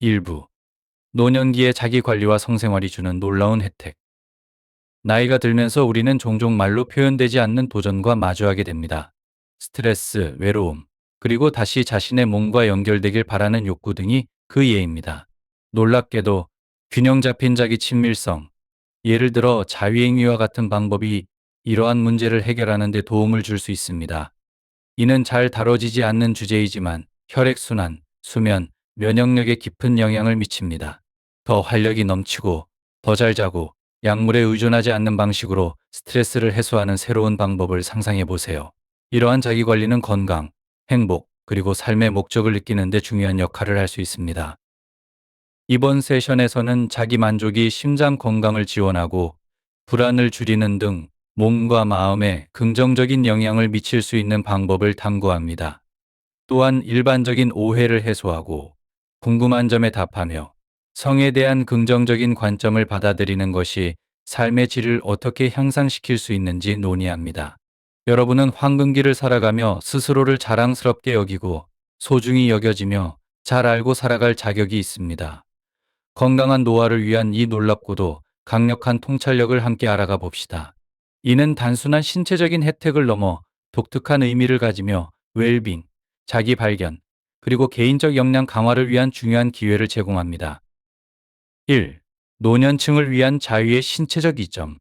일부 노년기의 자기 관리와 성생활이 주는 놀라운 혜택. 나이가 들면서 우리는 종종 말로 표현되지 않는 도전과 마주하게 됩니다. 스트레스, 외로움, 그리고 다시 자신의 몸과 연결되길 바라는 욕구 등이 그 예입니다. 놀랍게도 균형 잡힌 자기 친밀성, 예를 들어 자위행위와 같은 방법이 이러한 문제를 해결하는 데 도움을 줄 수 있습니다. 이는 잘 다뤄지지 않는 주제이지만 혈액순환, 수면, 면역력에 깊은 영향을 미칩니다. 더 활력이 넘치고 더 잘 자고 약물에 의존하지 않는 방식으로 스트레스를 해소하는 새로운 방법을 상상해 보세요. 이러한 자기 관리는 건강, 행복, 그리고 삶의 목적을 느끼는 데 중요한 역할을 할 수 있습니다. 이번 세션에서는 자기 만족이 심장 건강을 지원하고 불안을 줄이는 등 몸과 마음에 긍정적인 영향을 미칠 수 있는 방법을 탐구합니다. 또한 일반적인 오해를 해소하고 궁금한 점에 답하며 성에 대한 긍정적인 관점을 받아들이는 것이 삶의 질을 어떻게 향상시킬 수 있는지 논의합니다. 여러분은 황금기를 살아가며 스스로를 자랑스럽게 여기고 소중히 여겨지며 잘 알고 살아갈 자격이 있습니다. 건강한 노화를 위한 이 놀랍고도 강력한 통찰력을 함께 알아가 봅시다. 이는 단순한 신체적인 혜택을 넘어 독특한 의미를 가지며 웰빙, 자기 발견, 그리고 개인적 역량 강화를 위한 중요한 기회를 제공합니다. 1. 노년층을 위한 자유의 신체적 이점.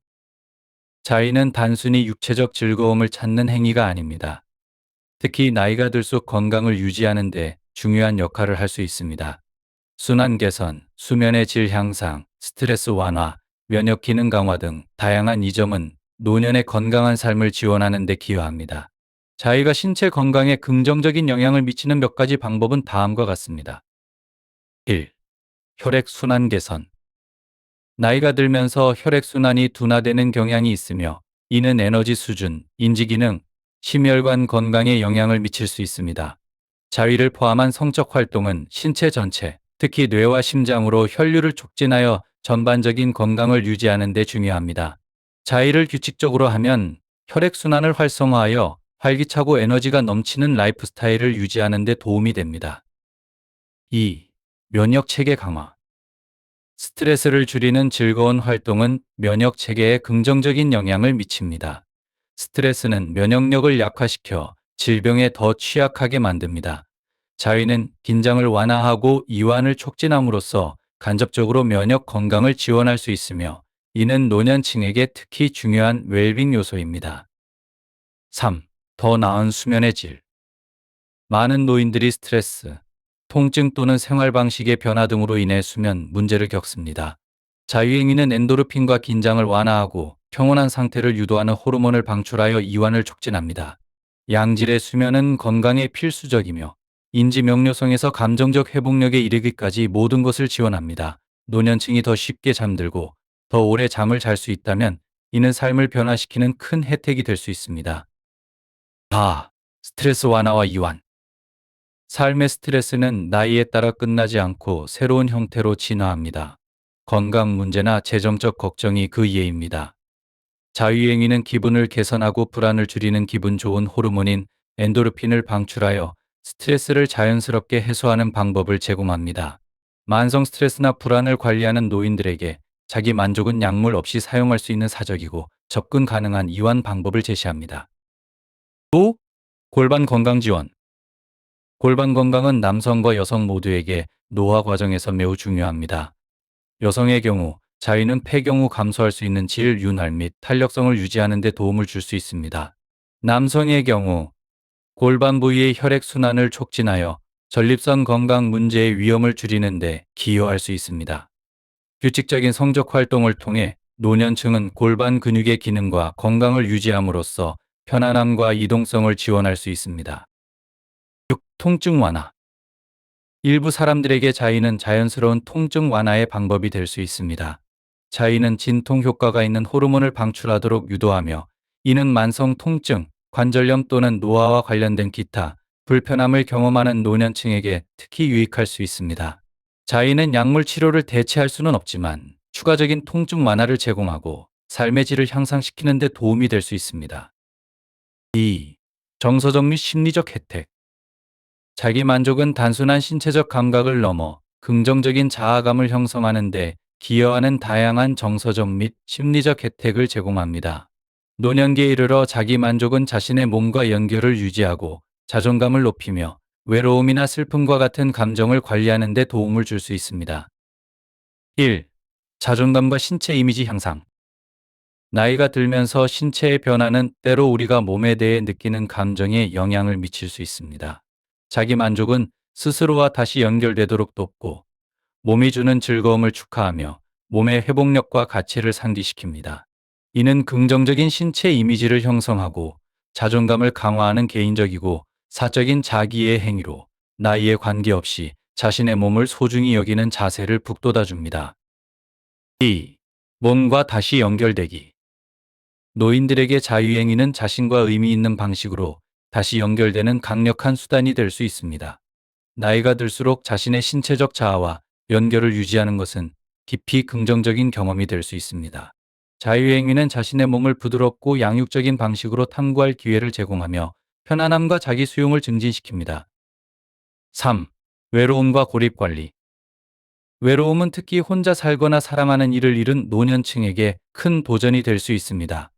자유는 단순히 육체적 즐거움을 찾는 행위가 아닙니다. 특히 나이가 들수록 건강을 유지하는 데 중요한 역할을 할 수 있습니다. 순환 개선, 수면의 질 향상, 스트레스 완화, 면역 기능 강화 등 다양한 이점은 노년의 건강한 삶을 지원하는 데 기여합니다. 자기가 신체 건강에 긍정적인 영향을 미치는 몇 가지 방법은 다음과 같습니다. 1. 혈액순환 개선. 나이가 들면서 혈액순환이 둔화되는 경향이 있으며 이는 에너지 수준, 인지기능, 심혈관 건강에 영향을 미칠 수 있습니다. 자위를 포함한 성적 활동은 신체 전체, 특히 뇌와 심장으로 혈류를 촉진하여 전반적인 건강을 유지하는 데 중요합니다. 자위를 규칙적으로 하면 혈액순환을 활성화하여 활기차고 에너지가 넘치는 라이프 스타일을 유지하는 데 도움이 됩니다. 2. 면역 체계 강화. 스트레스를 줄이는 즐거운 활동은 면역 체계에 긍정적인 영향을 미칩니다. 스트레스는 면역력을 약화시켜 질병에 더 취약하게 만듭니다. 자위는 긴장을 완화하고 이완을 촉진함으로써 간접적으로 면역 건강을 지원할 수 있으며 이는 노년층에게 특히 중요한 웰빙 요소입니다. 3. 더 나은 수면의 질. 많은 노인들이 스트레스, 통증 또는 생활 방식의 변화 등으로 인해 수면 문제를 겪습니다. 자유행위는 엔도르핀과 긴장을 완화하고 평온한 상태를 유도하는 호르몬을 방출하여 이완을 촉진합니다. 양질의 수면은 건강에 필수적이며 인지 명료성에서 감정적 회복력에 이르기까지 모든 것을 지원합니다. 노년층이 더 쉽게 잠들고 더 오래 잠을 잘 수 있다면 이는 삶을 변화시키는 큰 혜택이 될 수 있습니다. 4. 스트레스 완화와 이완. 삶의 스트레스는 나이에 따라 끝나지 않고 새로운 형태로 진화합니다. 건강 문제나 재정적 걱정이 그 예입니다. 자유행위는 기분을 개선하고 불안을 줄이는 기분 좋은 호르몬인 엔도르핀을 방출하여 스트레스를 자연스럽게 해소하는 방법을 제공합니다. 만성 스트레스나 불안을 관리하는 노인들에게 자기 만족은 약물 없이 사용할 수 있는 사적이고 접근 가능한 이완 방법을 제시합니다. 또 골반 건강 지원. 골반 건강은 남성과 여성 모두에게 노화 과정에서 매우 중요합니다. 여성의 경우 자위는 폐경후 감소할 수 있는 질 윤활 및 탄력성을 유지하는 데 도움을 줄 수 있습니다. 남성의 경우 골반 부위의 혈액 순환을 촉진하여 전립선 건강 문제의 위험을 줄이는 데 기여할 수 있습니다. 규칙적인 성적 활동을 통해 노년층은 골반 근육의 기능과 건강을 유지함으로써 편안함과 이동성을 지원할 수 있습니다. 6. 통증 완화. 일부 사람들에게 자위는 자연스러운 통증 완화의 방법이 될 수 있습니다. 자위는 진통 효과가 있는 호르몬을 방출하도록 유도하며 이는 만성 통증, 관절염 또는 노화와 관련된 기타 불편함을 경험하는 노년층에게 특히 유익할 수 있습니다. 자위는 약물 치료를 대체할 수는 없지만 추가적인 통증 완화를 제공하고 삶의 질을 향상시키는 데 도움이 될 수 있습니다. 2. 정서적 및 심리적 혜택. 자기 만족은 단순한 신체적 감각을 넘어 긍정적인 자아감을 형성하는 데 기여하는 다양한 정서적 및 심리적 혜택을 제공합니다. 노년기에 이르러 자기 만족은 자신의 몸과 연결을 유지하고 자존감을 높이며 외로움이나 슬픔과 같은 감정을 관리하는 데 도움을 줄 수 있습니다. 1. 자존감과 신체 이미지 향상. 나이가 들면서 신체의 변화는 때로 우리가 몸에 대해 느끼는 감정에 영향을 미칠 수 있습니다. 자기 만족은 스스로와 다시 연결되도록 돕고 몸이 주는 즐거움을 축하하며 몸의 회복력과 가치를 상기시킵니다. 이는 긍정적인 신체 이미지를 형성하고 자존감을 강화하는 개인적이고 사적인 자기의 행위로 나이에 관계없이 자신의 몸을 소중히 여기는 자세를 북돋아줍니다. 2. 몸과 다시 연결되기. 노인들에게 자유행위는 자신과 의미 있는 방식으로 다시 연결되는 강력한 수단이 될 수 있습니다. 나이가 들수록 자신의 신체적 자아와 연결을 유지하는 것은 깊이 긍정적인 경험이 될 수 있습니다. 자유행위는 자신의 몸을 부드럽고 양육적인 방식으로 탐구할 기회를 제공하며 편안함과 자기 수용을 증진시킵니다. 3. 외로움과 고립 관리. 외로움은 특히 혼자 살거나 사랑하는 이를 잃은 노년층에게 큰 도전이 될 수 있습니다.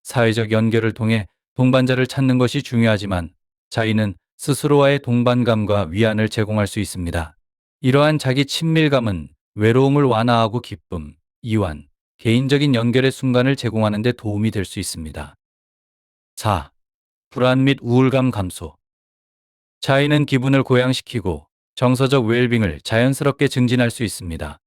사회적 연결을 통해 동반자를 찾는 것이 중요하지만 자의는 스스로와의 동반감과 위안을 제공할 수 있습니다. 이러한 자기 친밀감은 외로움을 완화하고 기쁨, 이완, 개인적인 연결의 순간을 제공하는 데 도움이 될 수 있습니다. 4. 불안 및 우울감 감소. 자의는 기분을 고양시키고 정서적 웰빙을 자연스럽게 증진할 수 있습니다.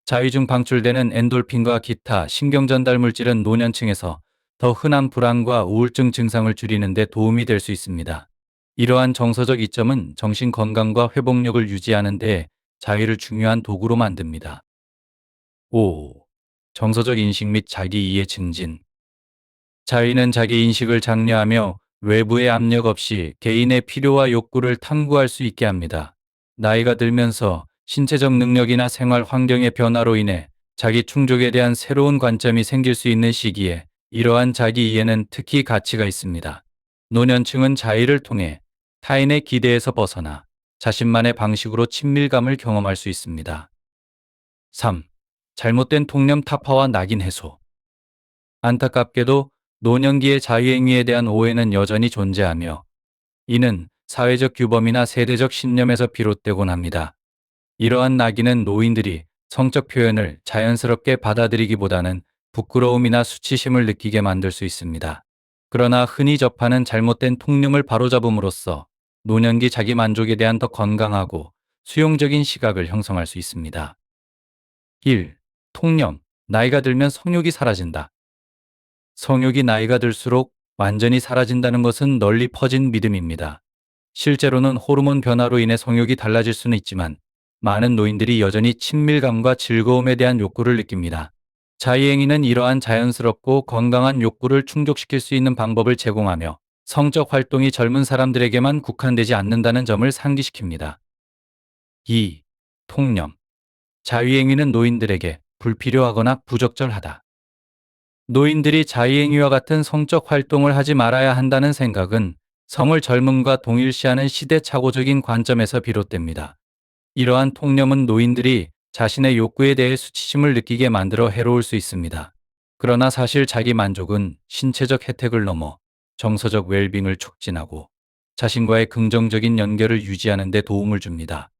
자위 중 방출되는 엔돌핀과 기타 신경전달 물질은 노년층에서 더 흔한 불안과 우울증 증상을 줄이는 데 도움이 될 수 있습니다. 이러한 정서적 이점은 정신 건강과 회복력을 유지하는 데 자위를 중요한 도구로 만듭니다. 5. 정서적 인식 및 자기 이해 증진. 자위는 자기 인식을 장려하며 외부의 압력 없이 개인의 필요와 욕구를 탐구할 수 있게 합니다. 나이가 들면서 신체적 능력이나 생활 환경의 변화로 인해 자기 충족에 대한 새로운 관점이 생길 수 있는 시기에 이러한 자기 이해는 특히 가치가 있습니다. 노년층은 자의를 통해 타인의 기대에서 벗어나 자신만의 방식으로 친밀감을 경험할 수 있습니다. 3. 잘못된 통념 타파와 낙인 해소. 안타깝게도 노년기의 자유행위에 대한 오해는 여전히 존재하며 이는 사회적 규범이나 세대적 신념에서 비롯되곤 합니다. 이러한 낙인은 노인들이 성적 표현을 자연스럽게 받아들이기보다는 부끄러움이나 수치심을 느끼게 만들 수 있습니다. 그러나 흔히 접하는 잘못된 통념을 바로잡음으로써 노년기 자기 만족에 대한 더 건강하고 수용적인 시각을 형성할 수 있습니다. 1. 통념. 나이가 들면 성욕이 사라진다. 성욕이 나이가 들수록 완전히 사라진다는 것은 널리 퍼진 믿음입니다. 실제로는 호르몬 변화로 인해 성욕이 달라질 수는 있지만 많은 노인들이 여전히 친밀감과 즐거움에 대한 욕구를 느낍니다. 자의행위는 이러한 자연스럽고 건강한 욕구를 충족시킬 수 있는 방법을 제공하며 성적 활동이 젊은 사람들에게만 국한되지 않는다는 점을 상기시킵니다. 2. 통념. 자의행위는 노인들에게 불필요하거나 부적절하다. 노인들이 자의행위와 같은 성적 활동을 하지 말아야 한다는 생각은 성을 젊음과 동일시하는 시대착오적인 관점에서 비롯됩니다. 이러한 통념은 노인들이 자신의 욕구에 대해 수치심을 느끼게 만들어 해로울 수 있습니다. 그러나 사실 자기 만족은 신체적 혜택을 넘어 정서적 웰빙을 촉진하고 자신과의 긍정적인 연결을 유지하는 데 도움을 줍니다.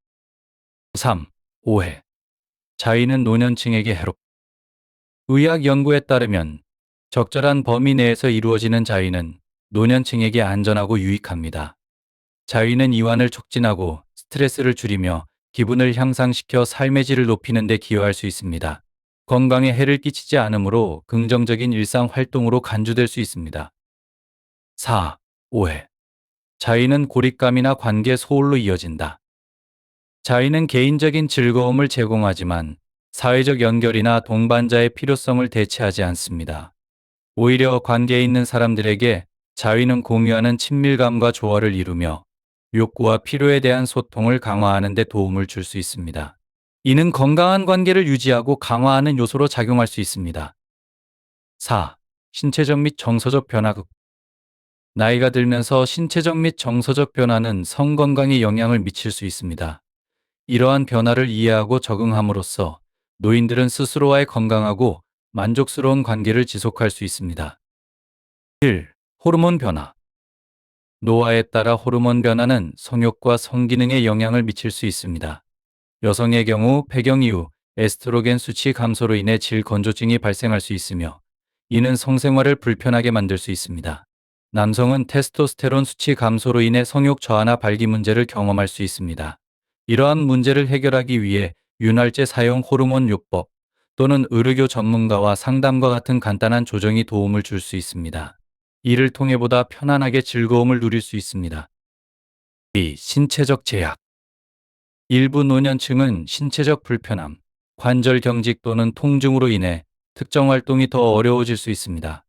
3. 오해. 자의는 노년층에게 해롭다. 의학 연구에 따르면 적절한 범위 내에서 이루어지는 자의는 노년층에게 안전하고 유익합니다. 자의는 이완을 촉진하고 스트레스를 줄이며 기분을 향상시켜 삶의 질을 높이는 데 기여할 수 있습니다. 건강에 해를 끼치지 않으므로 긍정적인 일상 활동으로 간주될 수 있습니다. 4. 오해. 자의는 고립감이나 관계 소홀로 이어진다. 자의는 개인적인 즐거움을 제공하지만 사회적 연결이나 동반자의 필요성을 대체하지 않습니다. 오히려 관계에 있는 사람들에게 자의는 공유하는 친밀감과 조화를 이루며 욕구와 필요에 대한 소통을 강화하는 데 도움을 줄 수 있습니다. 이는 건강한 관계를 유지하고 강화하는 요소로 작용할 수 있습니다. 4. 신체적 및 정서적 변화. 나이가 들면서 신체적 및 정서적 변화는 성 건강에 영향을 미칠 수 있습니다. 이러한 변화를 이해하고 적응함으로써 노인들은 스스로와의 건강하고 만족스러운 관계를 지속할 수 있습니다. 1. 호르몬 변화. 노화에 따라 호르몬 변화는 성욕과 성기능에 영향을 미칠 수 있습니다. 여성의 경우 폐경 이후 에스트로겐 수치 감소로 인해 질건조증이 발생할 수 있으며 이는 성생활을 불편하게 만들 수 있습니다. 남성은 테스토스테론 수치 감소로 인해 성욕 저하나 발기 문제를 경험할 수 있습니다. 이러한 문제를 해결하기 위해 윤활제 사용 호르몬 요법 또는 의료교 전문가와 상담과 같은 간단한 조정이 도움을 줄 수 있습니다. 이를 통해 보다 편안하게 즐거움을 누릴 수 있습니다. 2. 신체적 제약. 일부 노년층은 신체적 불편함, 관절 경직 또는 통증으로 인해 특정 활동이 더 어려워질 수 있습니다.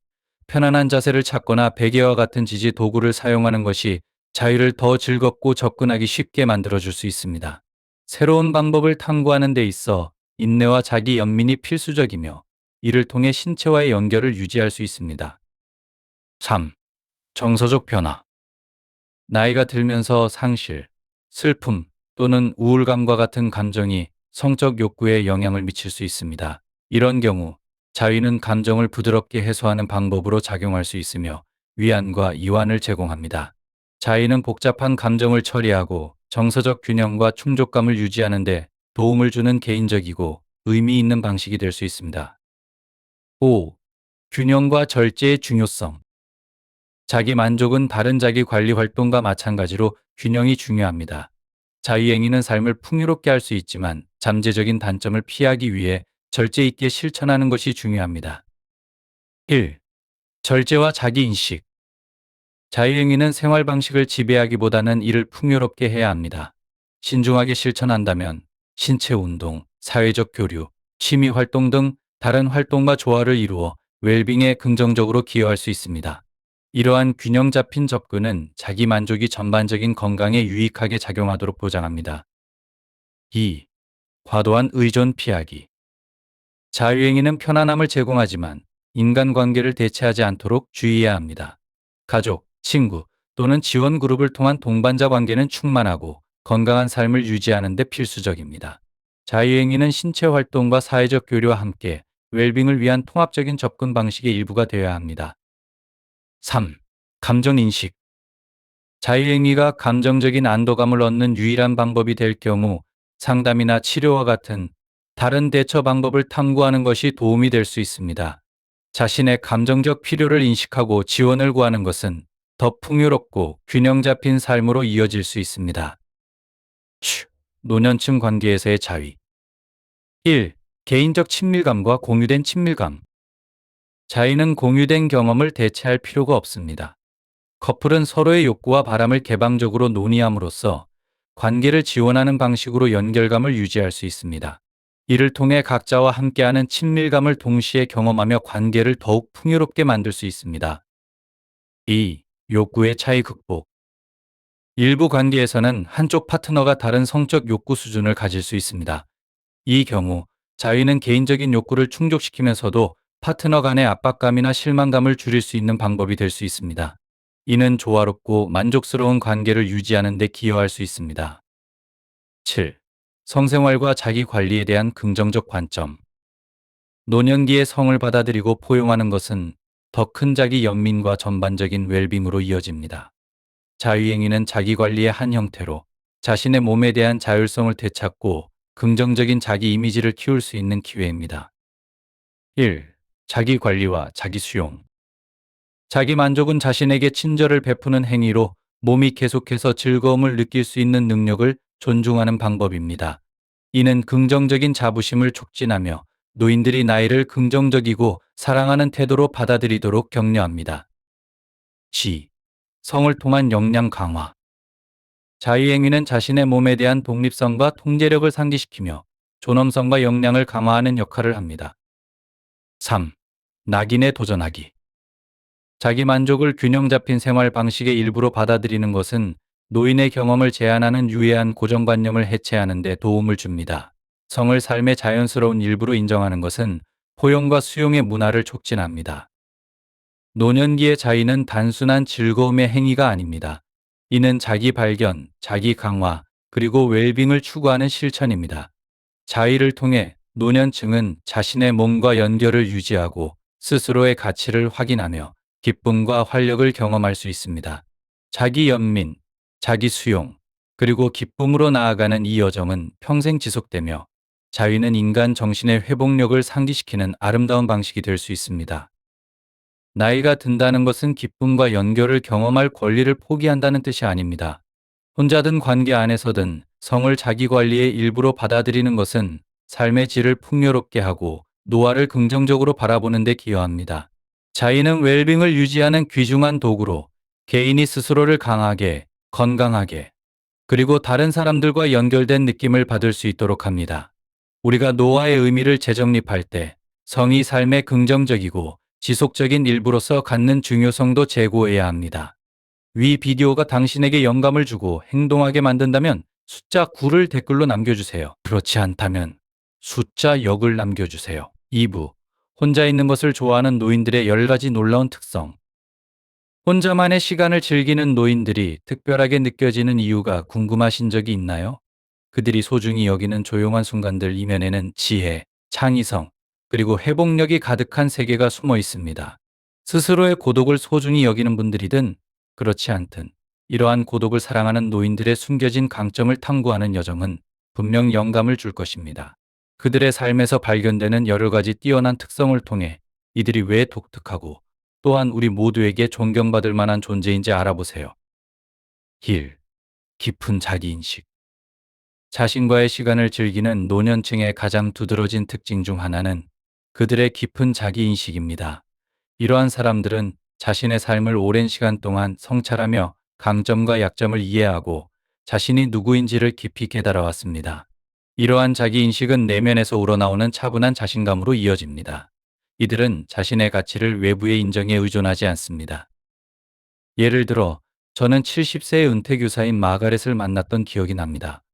편안한 자세를 찾거나 베개와 같은 지지 도구를 사용하는 것이 자유를 더 즐겁고 접근하기 쉽게 만들어줄 수 있습니다. 새로운 방법을 탐구하는 데 있어 인내와 자기 연민이 필수적이며 이를 통해 신체와의 연결을 유지할 수 있습니다. 3. 정서적 변화. 나이가 들면서 상실, 슬픔 또는 우울감과 같은 감정이 성적 욕구에 영향을 미칠 수 있습니다. 이런 경우 자위는 감정을 부드럽게 해소하는 방법으로 작용할 수 있으며 위안과 이완을 제공합니다. 자위는 복잡한 감정을 처리하고 정서적 균형과 충족감을 유지하는 데 도움을 주는 개인적이고 의미 있는 방식이 될 수 있습니다. 5. 균형과 절제의 중요성. 자기 만족은 다른 자기 관리 활동과 마찬가지로 균형이 중요합니다. 자유행위는 삶을 풍요롭게 할 수 있지만 잠재적인 단점을 피하기 위해 절제 있게 실천하는 것이 중요합니다. 1. 절제와 자기인식. 자유행위는 생활 방식을 지배하기보다는 이를 풍요롭게 해야 합니다. 신중하게 실천한다면 신체 운동, 사회적 교류, 취미 활동 등 다른 활동과 조화를 이루어 웰빙에 긍정적으로 기여할 수 있습니다. 이러한 균형 잡힌 접근은 자기 만족이 전반적인 건강에 유익하게 작용하도록 보장합니다. 2. 과도한 의존 피하기. 자유행위는 편안함을 제공하지만 인간관계를 대체하지 않도록 주의해야 합니다. 가족, 친구 또는 지원 그룹을 통한 동반자 관계는 충만하고 건강한 삶을 유지하는 데 필수적입니다. 자유행위는 신체 활동과 사회적 교류와 함께 웰빙을 위한 통합적인 접근 방식의 일부가 되어야 합니다. 3. 감정인식. 자유행위가 감정적인 안도감을 얻는 유일한 방법이 될 경우 상담이나 치료와 같은 다른 대처 방법을 탐구하는 것이 도움이 될 수 있습니다. 자신의 감정적 필요를 인식하고 지원을 구하는 것은 더 풍요롭고 균형 잡힌 삶으로 이어질 수 있습니다. 노년층 관계에서의 자위. 1. 개인적 친밀감과 공유된 친밀감. 자위는 공유된 경험을 대체할 필요가 없습니다. 커플은 서로의 욕구와 바람을 개방적으로 논의함으로써 관계를 지원하는 방식으로 연결감을 유지할 수 있습니다. 이를 통해 각자와 함께하는 친밀감을 동시에 경험하며 관계를 더욱 풍요롭게 만들 수 있습니다. 2. 욕구의 차이 극복. 일부 관계에서는 한쪽 파트너가 다른 성적 욕구 수준을 가질 수 있습니다. 이 경우 자위는 개인적인 욕구를 충족시키면서도 파트너 간의 압박감이나 실망감을 줄일 수 있는 방법이 될 수 있습니다. 이는 조화롭고 만족스러운 관계를 유지하는 데 기여할 수 있습니다. 7. 성생활과 자기 관리에 대한 긍정적 관점. 노년기의 성을 받아들이고 포용하는 것은 더 큰 자기 연민과 전반적인 웰빙으로 이어집니다. 자유행위는 자기 관리의 한 형태로 자신의 몸에 대한 자율성을 되찾고 긍정적인 자기 이미지를 키울 수 있는 기회입니다. 1. 자기 관리와 자기 수용. 자기 만족은 자신에게 친절을 베푸는 행위로 몸이 계속해서 즐거움을 느낄 수 있는 능력을 존중하는 방법입니다. 이는 긍정적인 자부심을 촉진하며 노인들이 나이를 긍정적이고 사랑하는 태도로 받아들이도록 격려합니다. G. 성을 통한 역량 강화. 자유행위는 자신의 몸에 대한 독립성과 통제력을 상기시키며 존엄성과 역량을 강화하는 역할을 합니다. 3. 낙인에 도전하기. 자기 만족을 균형 잡힌 생활 방식의 일부로 받아들이는 것은 노인의 경험을 제한하는 유해한 고정관념을 해체하는 데 도움을 줍니다. 성을 삶의 자연스러운 일부로 인정하는 것은 포용과 수용의 문화를 촉진합니다. 노년기의 자유는 단순한 즐거움의 행위가 아닙니다. 이는 자기 발견, 자기 강화, 그리고 웰빙을 추구하는 실천입니다. 자의를 통해 노년층은 자신의 몸과 연결을 유지하고 스스로의 가치를 확인하며 기쁨과 활력을 경험할 수 있습니다. 자기 연민, 자기 수용, 그리고 기쁨으로 나아가는 이 여정은 평생 지속되며 자유는 인간 정신의 회복력을 상기시키는 아름다운 방식이 될 수 있습니다. 나이가 든다는 것은 기쁨과 연결을 경험할 권리를 포기한다는 뜻이 아닙니다. 혼자든 관계 안에서든 성을 자기 관리의 일부로 받아들이는 것은 삶의 질을 풍요롭게 하고 노화를 긍정적으로 바라보는 데 기여합니다. 자의는 웰빙을 유지하는 귀중한 도구로 개인이 스스로를 강하게, 건강하게, 그리고 다른 사람들과 연결된 느낌을 받을 수 있도록 합니다. 우리가 노화의 의미를 재정립할 때 성이 삶의 긍정적이고 지속적인 일부로서 갖는 중요성도 제고해야 합니다. 위 비디오가 당신에게 영감을 주고 행동하게 만든다면 숫자 9를 댓글로 남겨주세요. 그렇지 않다면 숫자 0을 남겨주세요. 2부. 혼자 있는 것을 좋아하는 노인들의 10가지 놀라운 특성. 혼자만의 시간을 즐기는 노인들이 특별하게 느껴지는 이유가 궁금하신 적이 있나요? 그들이 소중히 여기는 조용한 순간들 이면에는 지혜, 창의성, 그리고 회복력이 가득한 세계가 숨어 있습니다. 스스로의 고독을 소중히 여기는 분들이든 그렇지 않든 이러한 고독을 사랑하는 노인들의 숨겨진 강점을 탐구하는 여정은 분명 영감을 줄 것입니다. 그들의 삶에서 발견되는 여러 가지 뛰어난 특성을 통해 이들이 왜 독특하고 또한 우리 모두에게 존경받을 만한 존재인지 알아보세요. 1. 깊은 자기인식. 자신과의 시간을 즐기는 노년층의 가장 두드러진 특징 중 하나는 그들의 깊은 자기인식입니다. 이러한 사람들은 자신의 삶을 오랜 시간 동안 성찰하며 강점과 약점을 이해하고 자신이 누구인지를 깊이 깨달아왔습니다. 이러한 자기인식은 내면에서 우러나오는 차분한 자신감으로 이어집니다. 이들은 자신의 가치를 외부의 인정에 의존하지 않습니다. 예를 들어, 저는 70세의 은퇴교사인 마가렛을 만났던 기억이 납니다.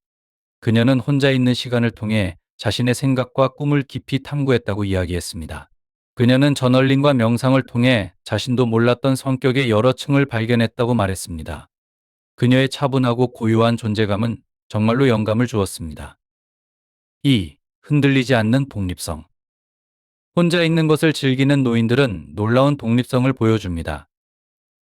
그녀는 혼자 있는 시간을 통해 자신의 생각과 꿈을 깊이 탐구했다고 이야기했습니다. 그녀는 저널링과 명상을 통해 자신도 몰랐던 성격의 여러 층을 발견했다고 말했습니다. 그녀의 차분하고 고요한 존재감은 정말로 영감을 주었습니다. 2. 흔들리지 않는 독립성. 혼자 있는 것을 즐기는 노인들은 놀라운 독립성을 보여줍니다.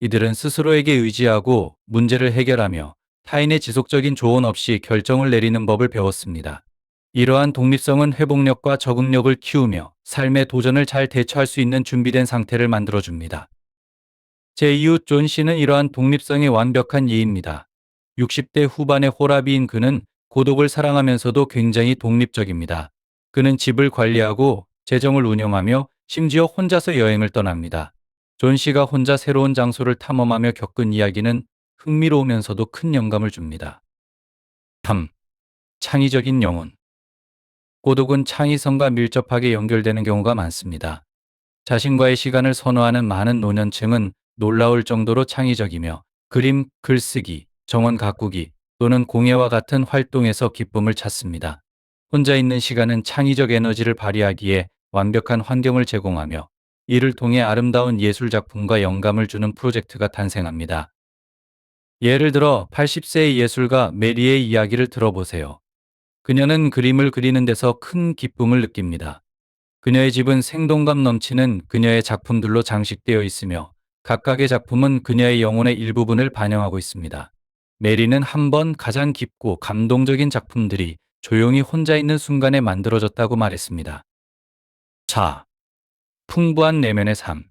이들은 스스로에게 의지하고 문제를 해결하며 타인의 지속적인 조언 없이 결정을 내리는 법을 배웠습니다. 이러한 독립성은 회복력과 적응력을 키우며 삶의 도전을 잘 대처할 수 있는 준비된 상태를 만들어줍니다. 제 이웃 존 씨는 이러한 독립성의 완벽한 예입니다. 60대 후반의 호라비인 그는 고독을 사랑하면서도 굉장히 독립적입니다. 그는 집을 관리하고 재정을 운영하며 심지어 혼자서 여행을 떠납니다. 존 씨가 혼자 새로운 장소를 탐험하며 겪은 이야기는 흥미로우면서도 큰 영감을 줍니다. 3. 창의적인 영혼. 고독은 창의성과 밀접하게 연결되는 경우가 많습니다. 자신과의 시간을 선호하는 많은 노년층은 놀라울 정도로 창의적이며 그림, 글쓰기, 정원 가꾸기 또는 공예와 같은 활동에서 기쁨을 찾습니다. 혼자 있는 시간은 창의적 에너지를 발휘하기에 완벽한 환경을 제공하며 이를 통해 아름다운 예술 작품과 영감을 주는 프로젝트가 탄생합니다. 예를 들어 80세의 예술가 메리의 이야기를 들어보세요. 그녀는 그림을 그리는 데서 큰 기쁨을 느낍니다. 그녀의 집은 생동감 넘치는 그녀의 작품들로 장식되어 있으며 각각의 작품은 그녀의 영혼의 일부분을 반영하고 있습니다. 메리는 한 번 가장 깊고 감동적인 작품들이 조용히 혼자 있는 순간에 만들어졌다고 말했습니다. 4. 풍부한 내면의 삶.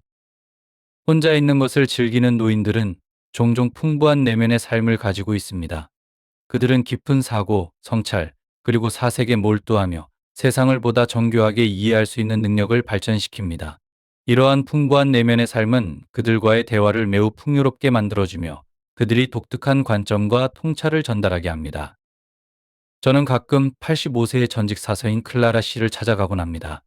혼자 있는 것을 즐기는 노인들은 종종 풍부한 내면의 삶을 가지고 있습니다. 그들은 깊은 사고, 성찰, 그리고 사색에 몰두하며 세상을 보다 정교하게 이해할 수 있는 능력을 발전시킵니다. 이러한 풍부한 내면의 삶은 그들과의 대화를 매우 풍요롭게 만들어주며 그들이 독특한 관점과 통찰을 전달하게 합니다. 저는 가끔 85세의 전직 사서인 클라라 씨를 찾아가곤 합니다.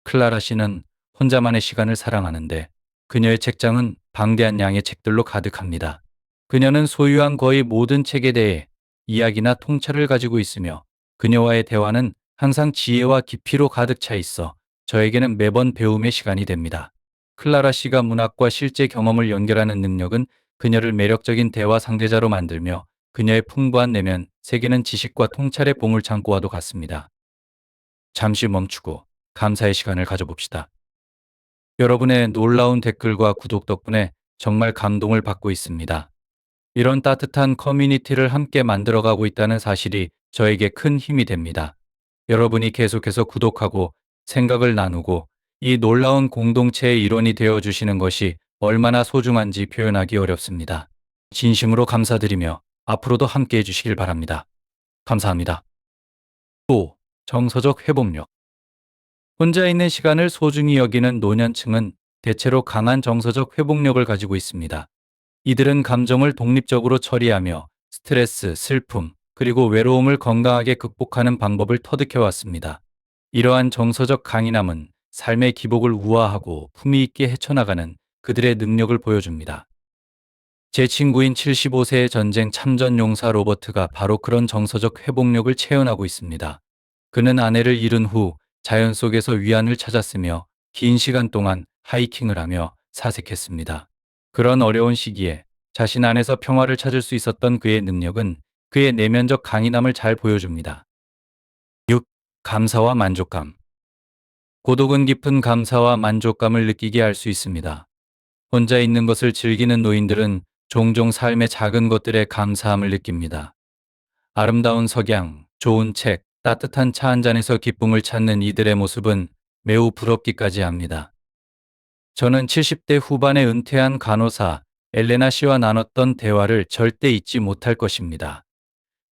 클라라 씨는 혼자만의 시간을 사랑하는데 그녀의 책장은 방대한 양의 책들로 가득합니다. 그녀는 소유한 거의 모든 책에 대해 이야기나 통찰을 가지고 있으며 그녀와의 대화는 항상 지혜와 깊이로 가득 차 있어 저에게는 매번 배움의 시간이 됩니다. 클라라 씨가 문학과 실제 경험을 연결하는 능력은 그녀를 매력적인 대화 상대자로 만들며 그녀의 풍부한 내면, 세계는 지식과 통찰의 보물창고와도 같습니다. 잠시 멈추고 감사의 시간을 가져봅시다. 여러분의 놀라운 댓글과 구독 덕분에 정말 감동을 받고 있습니다. 이런 따뜻한 커뮤니티를 함께 만들어가고 있다는 사실이 저에게 큰 힘이 됩니다. 여러분이 계속해서 구독하고 생각을 나누고 이 놀라운 공동체의 일원이 되어 주시는 것이 얼마나 소중한지 표현하기 어렵습니다. 진심으로 감사드리며 앞으로도 함께 해주시길 바랍니다. 감사합니다. 또 정서적 회복력. 혼자 있는 시간을 소중히 여기는 노년층은 대체로 강한 정서적 회복력을 가지고 있습니다. 이들은 감정을 독립적으로 처리하며 스트레스, 슬픔, 그리고 외로움을 건강하게 극복하는 방법을 터득해왔습니다. 이러한 정서적 강인함은 삶의 기복을 우아하고 품위 있게 헤쳐나가는 그들의 능력을 보여줍니다. 제 친구인 75세의 전쟁 참전 용사 로버트가 바로 그런 정서적 회복력을 체현하고 있습니다. 그는 아내를 잃은 후 자연 속에서 위안을 찾았으며 긴 시간 동안 하이킹을 하며 사색했습니다. 그런 어려운 시기에 자신 안에서 평화를 찾을 수 있었던 그의 능력은 그의 내면적 강인함을 잘 보여줍니다. 6. 감사와 만족감. 고독은 깊은 감사와 만족감을 느끼게 할 수 있습니다. 혼자 있는 것을 즐기는 노인들은 종종 삶의 작은 것들에 감사함을 느낍니다. 아름다운 석양, 좋은 책, 따뜻한 차 한 잔에서 기쁨을 찾는 이들의 모습은 매우 부럽기까지 합니다. 저는 70대 후반에 은퇴한 간호사 엘레나 씨와 나눴던 대화를 절대 잊지 못할 것입니다.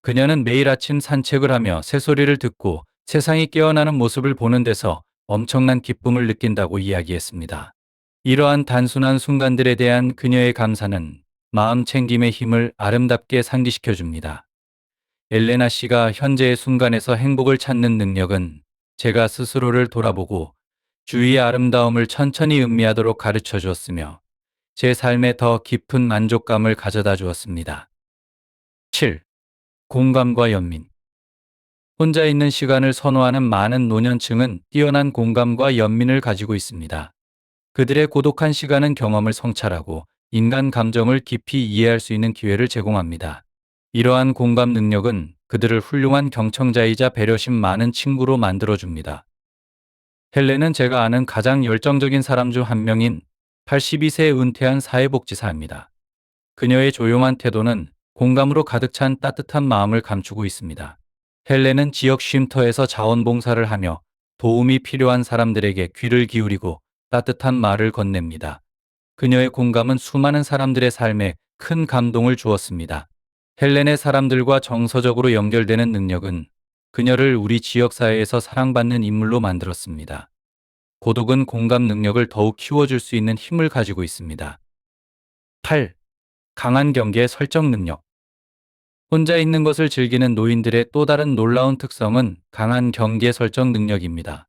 그녀는 매일 아침 산책을 하며 새소리를 듣고 세상이 깨어나는 모습을 보는 데서 엄청난 기쁨을 느낀다고 이야기했습니다. 이러한 단순한 순간들에 대한 그녀의 감사는 마음 챙김의 힘을 아름답게 상기시켜 줍니다. 엘레나 씨가 현재의 순간에서 행복을 찾는 능력은 제가 스스로를 돌아보고 주위의 아름다움을 천천히 음미하도록 가르쳐 주었으며 제 삶에 더 깊은 만족감을 가져다 주었습니다. 7. 공감과 연민. 혼자 있는 시간을 선호하는 많은 노년층은 뛰어난 공감과 연민을 가지고 있습니다. 그들의 고독한 시간은 경험을 성찰하고 인간 감정을 깊이 이해할 수 있는 기회를 제공합니다. 이러한 공감 능력은 그들을 훌륭한 경청자이자 배려심 많은 친구로 만들어줍니다. 헬렌은 제가 아는 가장 열정적인 사람 중 한 명인 82세에 은퇴한 사회복지사입니다. 그녀의 조용한 태도는 공감으로 가득 찬 따뜻한 마음을 감추고 있습니다. 헬렌은 지역 쉼터에서 자원봉사를 하며 도움이 필요한 사람들에게 귀를 기울이고 따뜻한 말을 건넵니다. 그녀의 공감은 수많은 사람들의 삶에 큰 감동을 주었습니다. 헬렌의 사람들과 정서적으로 연결되는 능력은 그녀를 우리 지역사회에서 사랑받는 인물로 만들었습니다. 고독은 공감 능력을 더욱 키워줄 수 있는 힘을 가지고 있습니다. 8. 강한 경계 설정 능력. 혼자 있는 것을 즐기는 노인들의 또 다른 놀라운 특성은 강한 경계 설정 능력입니다.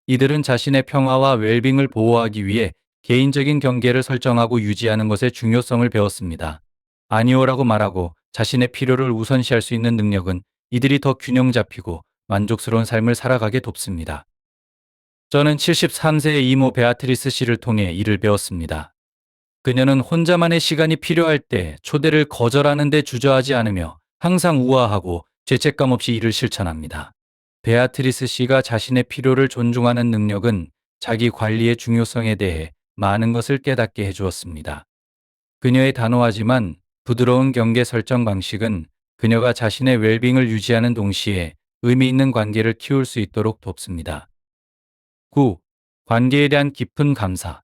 이들은 자신의 평화와 웰빙을 보호하기 위해 개인적인 경계를 설정하고 유지하는 것의 중요성을 배웠습니다. 아니오라고 말하고 자신의 필요를 우선시할 수 있는 능력은 이들이 더 균형 잡히고 만족스러운 삶을 살아가게 돕습니다. 저는 73세의 이모 베아트리스 씨를 통해 이를 배웠습니다. 그녀는 혼자만의 시간이 필요할 때 초대를 거절하는 데 주저하지 않으며 항상 우아하고 죄책감 없이 이를 실천합니다. 베아트리스 씨가 자신의 필요를 존중하는 능력은 자기 관리의 중요성에 대해 많은 것을 깨닫게 해주었습니다. 그녀의 단호하지만 부드러운 경계 설정 방식은 그녀가 자신의 웰빙을 유지하는 동시에 의미 있는 관계를 키울 수 있도록 돕습니다. 9. 관계에 대한 깊은 감사.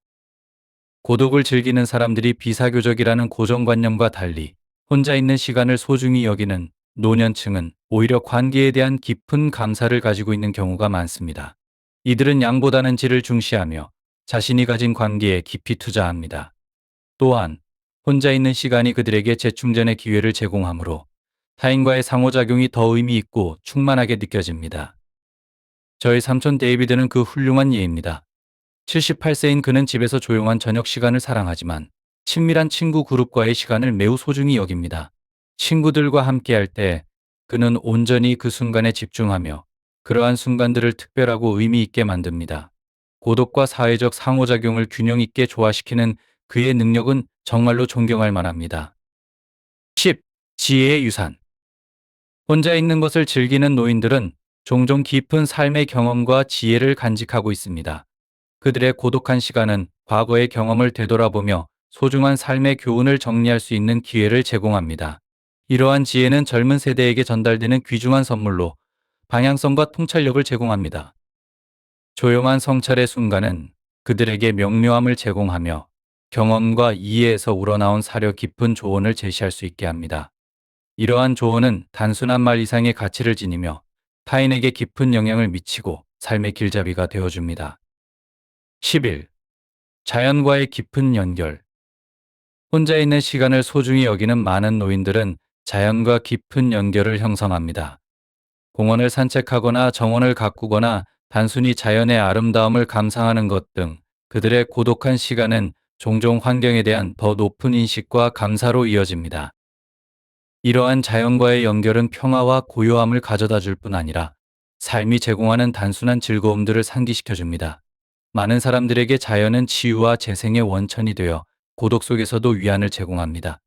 고독을 즐기는 사람들이 비사교적이라는 고정관념과 달리 혼자 있는 시간을 소중히 여기는 노년층은 오히려 관계에 대한 깊은 감사를 가지고 있는 경우가 많습니다. 이들은 양보다는 질을 중시하며 자신이 가진 관계에 깊이 투자합니다. 또한 혼자 있는 시간이 그들에게 재충전의 기회를 제공하므로 타인과의 상호작용이 더 의미 있고 충만하게 느껴집니다. 저희 삼촌 데이비드는 그 훌륭한 예입니다. 78세인 그는 집에서 조용한 저녁 시간을 사랑하지만 친밀한 친구 그룹과의 시간을 매우 소중히 여깁니다. 친구들과 함께할 때 그는 온전히 그 순간에 집중하며 그러한 순간들을 특별하고 의미 있게 만듭니다. 고독과 사회적 상호작용을 균형 있게 조화시키는 그의 능력은 정말로 존경할 만합니다. 10. 지혜의 유산. 혼자 있는 것을 즐기는 노인들은 종종 깊은 삶의 경험과 지혜를 간직하고 있습니다. 그들의 고독한 시간은 과거의 경험을 되돌아보며 소중한 삶의 교훈을 정리할 수 있는 기회를 제공합니다. 이러한 지혜는 젊은 세대에게 전달되는 귀중한 선물로 방향성과 통찰력을 제공합니다. 조용한 성찰의 순간은 그들에게 명료함을 제공하며 경험과 이해에서 우러나온 사려 깊은 조언을 제시할 수 있게 합니다. 이러한 조언은 단순한 말 이상의 가치를 지니며 타인에게 깊은 영향을 미치고 삶의 길잡이가 되어줍니다. 11. 자연과의 깊은 연결. 혼자 있는 시간을 소중히 여기는 많은 노인들은 자연과 깊은 연결을 형성합니다. 공원을 산책하거나 정원을 가꾸거나 단순히 자연의 아름다움을 감상하는 것 등 그들의 고독한 시간은 종종 환경에 대한 더 높은 인식과 감사로 이어집니다. 이러한 자연과의 연결은 평화와 고요함을 가져다 줄 뿐 아니라 삶이 제공하는 단순한 즐거움들을 상기시켜 줍니다. 많은 사람들에게 자연은 치유와 재생의 원천이 되어 고독 속에서도 위안을 제공합니다.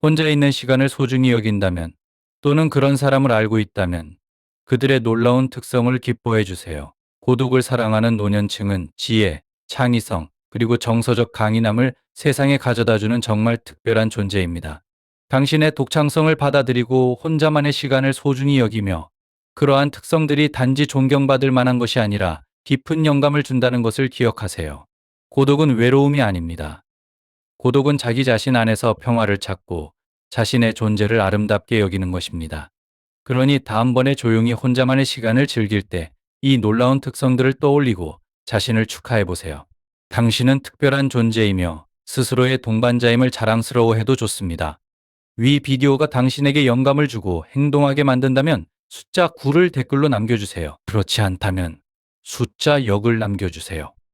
혼자 있는 시간을 소중히 여긴다면 또는 그런 사람을 알고 있다면 그들의 놀라운 특성을 기뻐해 주세요. 고독을 사랑하는 노년층은 지혜, 창의성, 그리고 정서적 강인함을 세상에 가져다주는 정말 특별한 존재입니다. 당신의 독창성을 받아들이고 혼자만의 시간을 소중히 여기며 그러한 특성들이 단지 존경받을 만한 것이 아니라 깊은 영감을 준다는 것을 기억하세요. 고독은 외로움이 아닙니다. 고독은 자기 자신 안에서 평화를 찾고 자신의 존재를 아름답게 여기는 것입니다. 그러니 다음번에 조용히 혼자만의 시간을 즐길 때 이 놀라운 특성들을 떠올리고 자신을 축하해 보세요. 당신은 특별한 존재이며 스스로의 동반자임을 자랑스러워해도 좋습니다. 위 비디오가 당신에게 영감을 주고 행동하게 만든다면 숫자 9를 댓글로 남겨주세요. 그렇지 않다면 숫자 0을 남겨주세요.